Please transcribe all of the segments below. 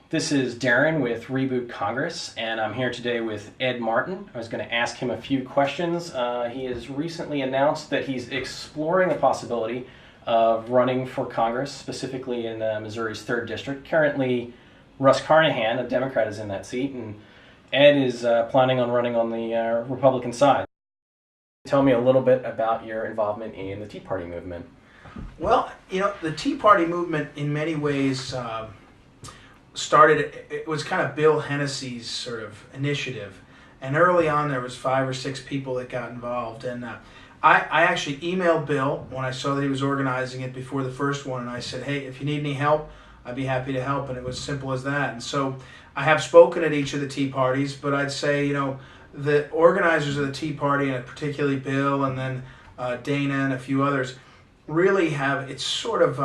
This is Darren with Reboot Congress, and I'm here today with Ed Martin. I was going to ask him a few questions. He has recently announced that he's exploring the possibility of running for Congress, specifically in Missouri's 3rd District. Currently, Russ Carnahan, a Democrat, is in that seat, and Ed is planning on running on the Republican side. Tell me a little bit about your involvement in the Tea Party movement. Well, the Tea Party movement in many ways started, it was kind of Bill Hennessy's sort of initiative. And early on there was 5 or 6 people that got involved. And I actually emailed Bill when I saw that he was organizing it before the first one. And I said, hey, if you need any help, I'd be happy to help. And it was simple as that. And so I have spoken at each of the Tea Parties, but I'd say, the organizers of the Tea Party, and particularly Bill and then Dana and a few others, really have, it's sort of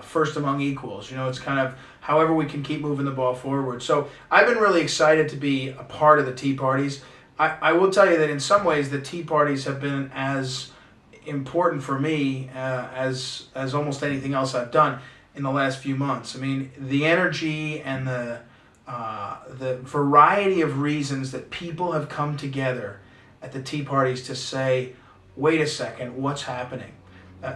first among equals. It's kind of however we can keep moving the ball forward. So I've been really excited to be a part of the Tea Parties. I will tell you that in some ways the Tea Parties have been as important for me as almost anything else I've done in the last few months. I mean, the energy and the variety of reasons that people have come together at the Tea Parties to say, wait a second, what's happening?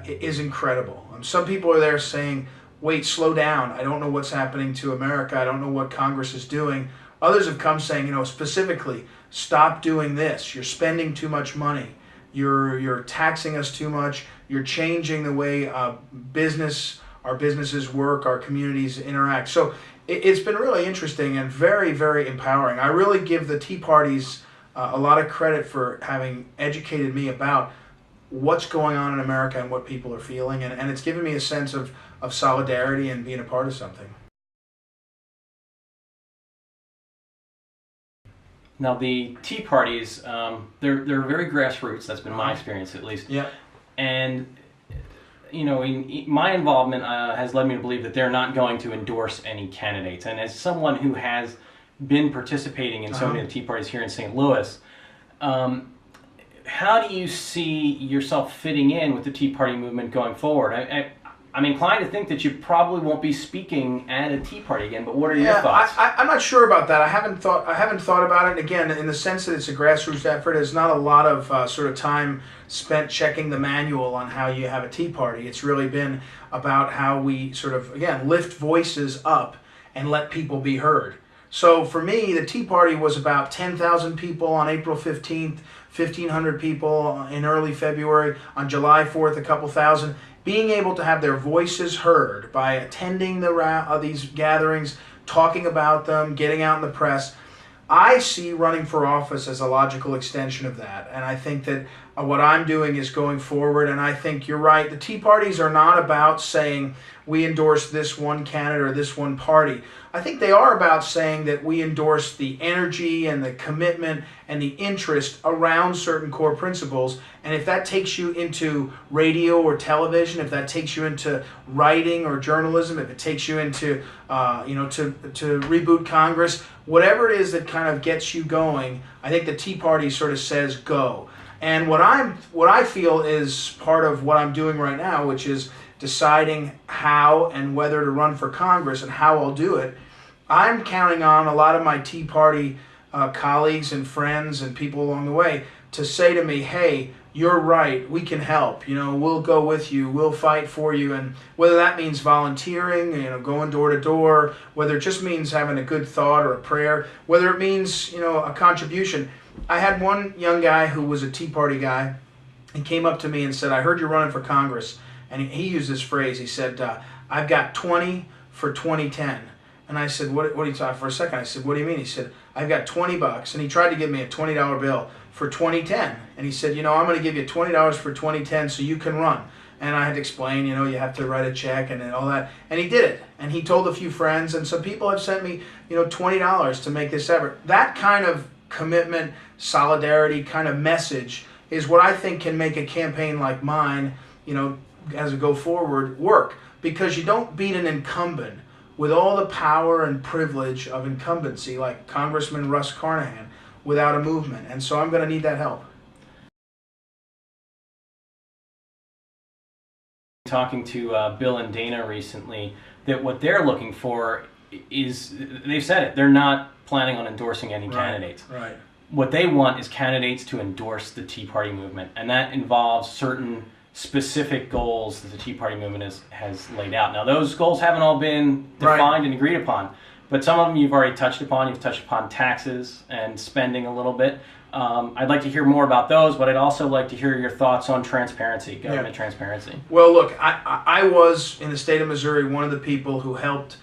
Is incredible. Some people are there saying, wait, slow down. I don't know what's happening to America. I don't know what Congress is doing. Others have come saying, specifically, stop doing this. You're spending too much money. You're taxing us too much. You're changing the way our businesses work, our communities interact. So it's been really interesting and very, very empowering. I really give the Tea Parties a lot of credit for having educated me about what's going on in America and what people are feeling, and it's given me a sense of solidarity and being a part of something. Now, the Tea Parties, they're very grassroots. That's been my experience, at least. Yeah. And my involvement has led me to believe that they're not going to endorse any candidates. And as someone who has been participating in so many of the Tea Parties here in St. Louis, how do you see yourself fitting in with the Tea Party movement going forward? I'm inclined to think that you probably won't be speaking at a Tea Party again, but what are your thoughts? I'm not sure about that. I haven't thought about it. Again, in the sense that it's a grassroots effort, there's not a lot of sort of time spent checking the manual on how you have a Tea Party. It's really been about how we sort of, again, lift voices up and let people be heard. So for me, the Tea Party was about 10,000 people on April 15th, 1,500 people in early February, on July 4th, a couple thousand. Being able to have their voices heard by attending these gatherings, talking about them, getting out in the press, I see running for office as a logical extension of that. And I think that what I'm doing is going forward, and I think you're right. The Tea Parties are not about saying we endorse this one candidate or this one party. I think they are about saying that we endorse the energy and the commitment and the interest around certain core principles. And if that takes you into radio or television, if that takes you into writing or journalism, if it takes you into, to reboot Congress, whatever it is that kind of gets you going, I think the Tea Party sort of says go. And what I feel is part of what I'm doing right now, which is deciding how and whether to run for Congress and how I'll do it. I'm counting on a lot of my Tea Party colleagues and friends and people along the way to say to me, hey, you're right, we can help, we'll go with you, we'll fight for you. And whether that means volunteering, going door to door, whether it just means having a good thought or a prayer, whether it means, a contribution. I had one young guy who was a Tea Party guy and came up to me and said, I heard you're running for Congress. And he used this phrase. He said, I've got 20 for 2010. And I said, what are you talking for a second? I said, what do you mean? He said, I've got $20. And he tried to give me a $20 bill for 2010. And he said, I'm going to give you $20 for 2010 so you can run. And I had to explain, you have to write a check and all that. And he did it. And he told a few friends. And some people have sent me, $20 to make this effort. That kind of commitment, solidarity kind of message is what I think can make a campaign like mine, as a go forward, work. Because you don't beat an incumbent with all the power and privilege of incumbency like Congressman Russ Carnahan without a movement. And so I'm going to need that help. Talking to Bill and Dana recently, that what they're looking for is, they've said it, they're not planning on endorsing any candidates. Right. What they want is candidates to endorse the Tea Party movement, and that involves certain specific goals that the Tea Party movement has laid out. Now, those goals haven't all been defined and agreed upon, but some of them you've already touched upon. You've touched upon taxes and spending a little bit. I'd like to hear more about those, but I'd also like to hear your thoughts on transparency, government transparency. Well, look, I was, in the state of Missouri, one of the people who helped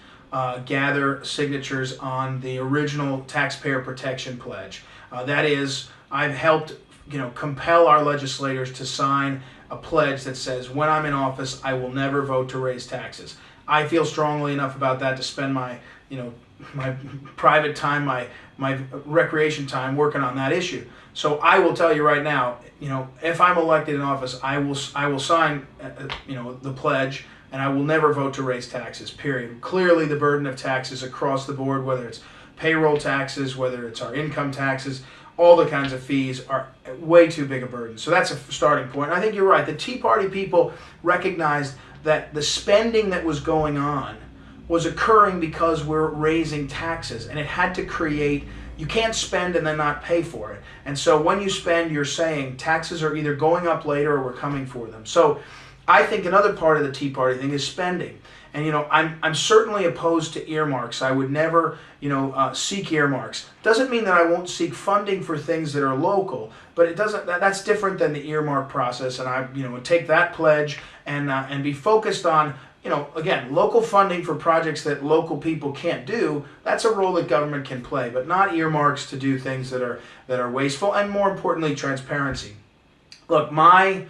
gather signatures on the original Taxpayer Protection Pledge. That is, I've helped compel our legislators to sign a pledge that says, when I'm in office, I will never vote to raise taxes. I feel strongly enough about that to spend my private time, my recreation time working on that issue. So I will tell you right now, if I'm elected in office, I will sign, the pledge, and I will never vote to raise taxes, period. Clearly, the burden of taxes across the board, whether it's payroll taxes, whether it's our income taxes, all the kinds of fees are way too big a burden. So that's a starting point. And I think you're right. The Tea Party people recognized that the spending that was going on was occurring because we're raising taxes, and it had to create, you can't spend and then not pay for it. And so when you spend, you're saying taxes are either going up later or we're coming for them. So I think another part of the Tea Party thing is spending. And I'm certainly opposed to earmarks. I would never seek earmarks. Doesn't mean that I won't seek funding for things that are local, but it doesn't. That's different than the earmark process. And I would take that pledge and be focused on again, local funding for projects that local people can't do. That's a role that government can play, but not earmarks to do things that are wasteful, and more importantly, transparency. Look, my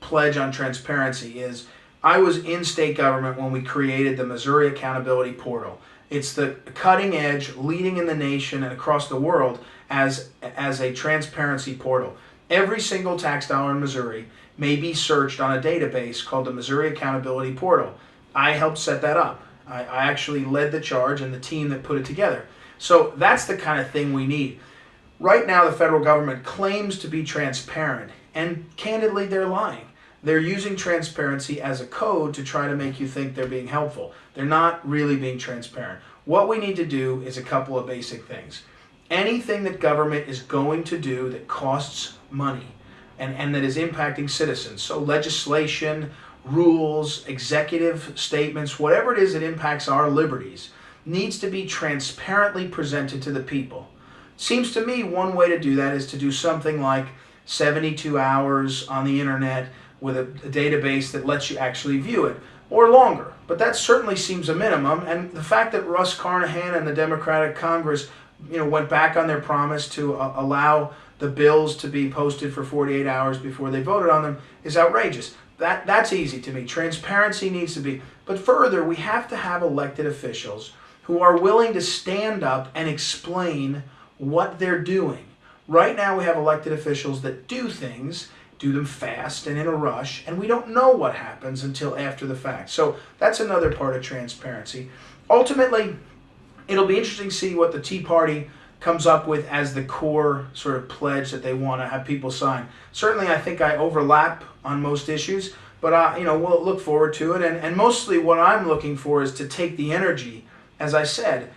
pledge on transparency is, I was in state government when we created the Missouri Accountability Portal. It's the cutting edge, leading in the nation and across the world as a transparency portal. Every single tax dollar in Missouri may be searched on a database called the Missouri Accountability Portal. I helped set that up. I actually led the charge and the team that put it together. So that's the kind of thing we need. Right now, the federal government claims to be transparent, and candidly, they're lying. They're using transparency as a code to try to make you think they're being helpful. They're not really being transparent. What we need to do is a couple of basic things. Anything that government is going to do that costs money and that is impacting citizens, so legislation, rules, executive statements, whatever it is that impacts our liberties, needs to be transparently presented to the people. Seems to me one way to do that is to do something like 72 hours on the internet with a database that lets you actually view it, or longer. But that certainly seems a minimum, and the fact that Russ Carnahan and the Democratic Congress went back on their promise to allow the bills to be posted for 48 hours before they voted on them is outrageous. That's easy to me. Transparency needs to be. But further, we have to have elected officials who are willing to stand up and explain what they're doing. Right now we have elected officials that do things, do them fast and in a rush, and we don't know what happens until after the fact. So that's another part of transparency. Ultimately, it'll be interesting to see what the Tea Party comes up with as the core sort of pledge that they want to have people sign. Certainly, I think I overlap on most issues, but we'll look forward to it. And mostly what I'm looking for is to take the energy, as I said,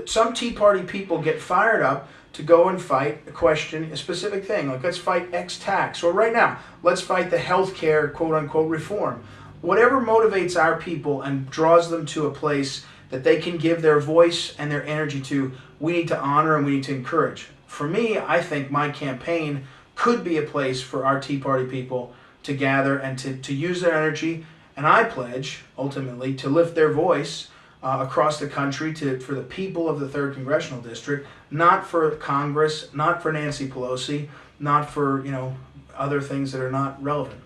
some Tea Party people get fired up to go and fight a specific thing, like let's fight X tax, or right now, let's fight the healthcare quote-unquote reform. Whatever motivates our people and draws them to a place that they can give their voice and their energy to, we need to honor and we need to encourage. For me, I think my campaign could be a place for our Tea Party people to gather and to use their energy, and I pledge, ultimately, to lift their voice across the country for the people of the 3rd Congressional District, not for Congress, not for Nancy Pelosi, not for other things that are not relevant.